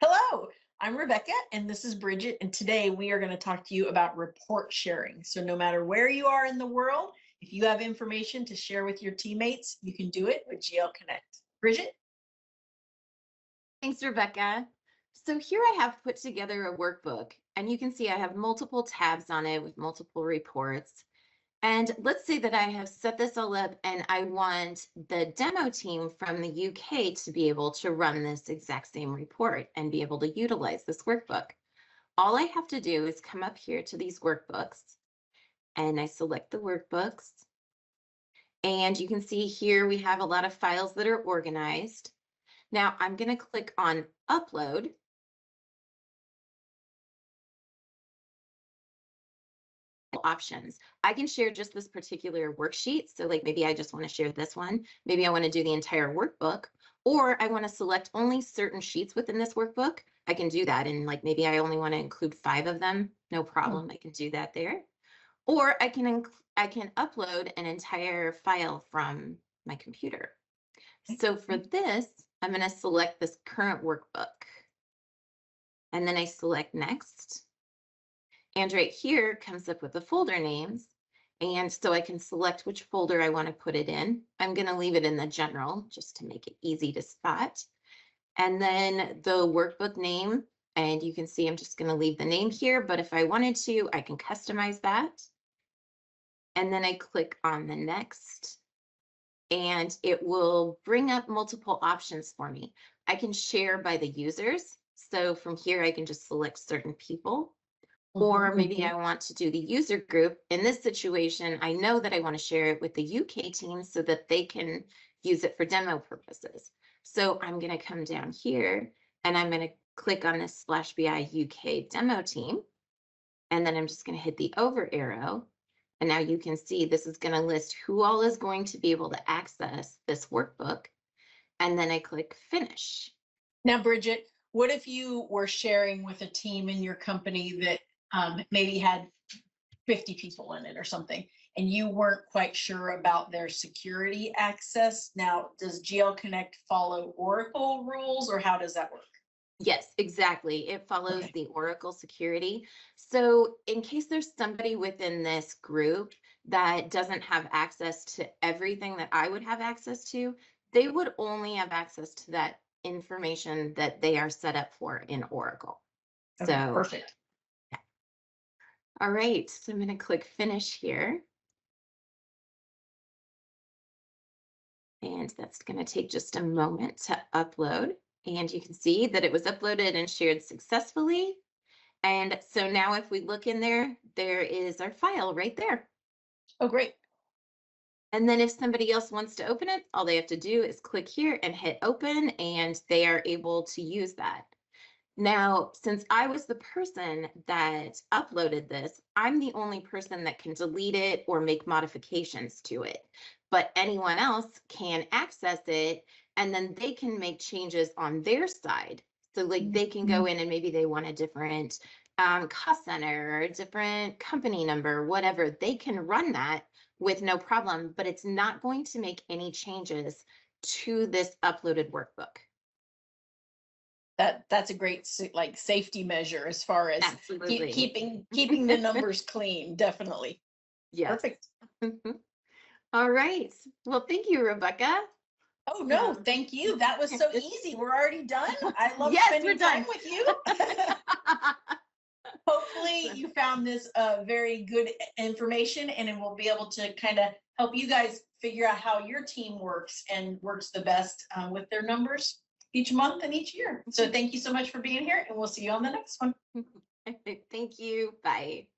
Hello, I'm Rebecca, and this is Bridget. And today we are going to talk to you about report sharing. So, no matter where you are in the world, if you have information to share with your teammates, you can do it with GL Connect. Bridget? Thanks, Rebecca. So here I have put together a workbook, and you can see I have multiple tabs on it with multiple reports. And let's say that I have set this all up and I want the demo team from the UK to be able to run this exact same report and be able to utilize this workbook. All I have to do is come up here to these workbooks and I select the workbooks. And you can see here we have a lot of files that are organized. Now I'm going to click on upload. Options. I can share just this particular worksheet. So like maybe I just want to share this one. Maybe I want to do the entire workbook, or I want to select only certain sheets within this workbook. I can do that. And like maybe I only want to include 5 of them. No problem. I can do that there. Or I can upload an entire file from my computer. So for this, I'm going to select this current workbook. And then I select next. And right here comes up with the folder names. And so I can select which folder I want to put it in. I'm going to leave it in the general just to make it easy to spot. And then the workbook name, and you can see I'm just going to leave the name here, but if I wanted to, I can customize that. And then I click on the next, and it will bring up multiple options for me. I can share by the users. So from here, I can just select certain people. Or maybe I want to do the user group. In this situation, I know that I want to share it with the UK team so that they can use it for demo purposes. So I'm going to come down here and I'm going to click on this SplashBI UK demo team. And then I'm just going to hit the over arrow. And now you can see this is going to list who all is going to be able to access this workbook. And then I click finish. Now, Bridget, what if you were sharing with a team in your company that maybe had 50 people in it or something, and you weren't quite sure about their security access? Now, does GL Connect follow Oracle rules, or how does that work? Yes, exactly. It follows the Oracle security. So in case there's somebody within this group that doesn't have access to everything that I would have access to, they would only have access to that information that they are set up for in Oracle. Okay, So perfect. yeah. All right, so I'm going to click finish here. And that's going to take just a moment to upload. And you can see that it was uploaded and shared successfully. And so now if we look in there, there is our file right there. Oh, great. And then if somebody else wants to open it, all they have to do is click here and hit open, and they are able to use that. Now, since I was the person that uploaded this, I'm the only person that can delete it or make modifications to it. But anyone else can access it, and then they can make changes on their side. So like they can go in and maybe they want a different cost center or a different company number, whatever. They can run that with no problem, but it's not going to make any changes to this uploaded workbook. That's a great safety measure as far as keeping the numbers clean. Definitely. Yeah. Perfect. All right. Well, thank you, Rebecca. Oh no, thank you. That was so easy. We're already done. I love spending time with you. Hopefully you found this very good information, and it will be able to kind of help you guys figure out how your team works and works the best with their numbers each month and each year. So thank you so much for being here, and we'll see you on the next one. Thank you. Bye.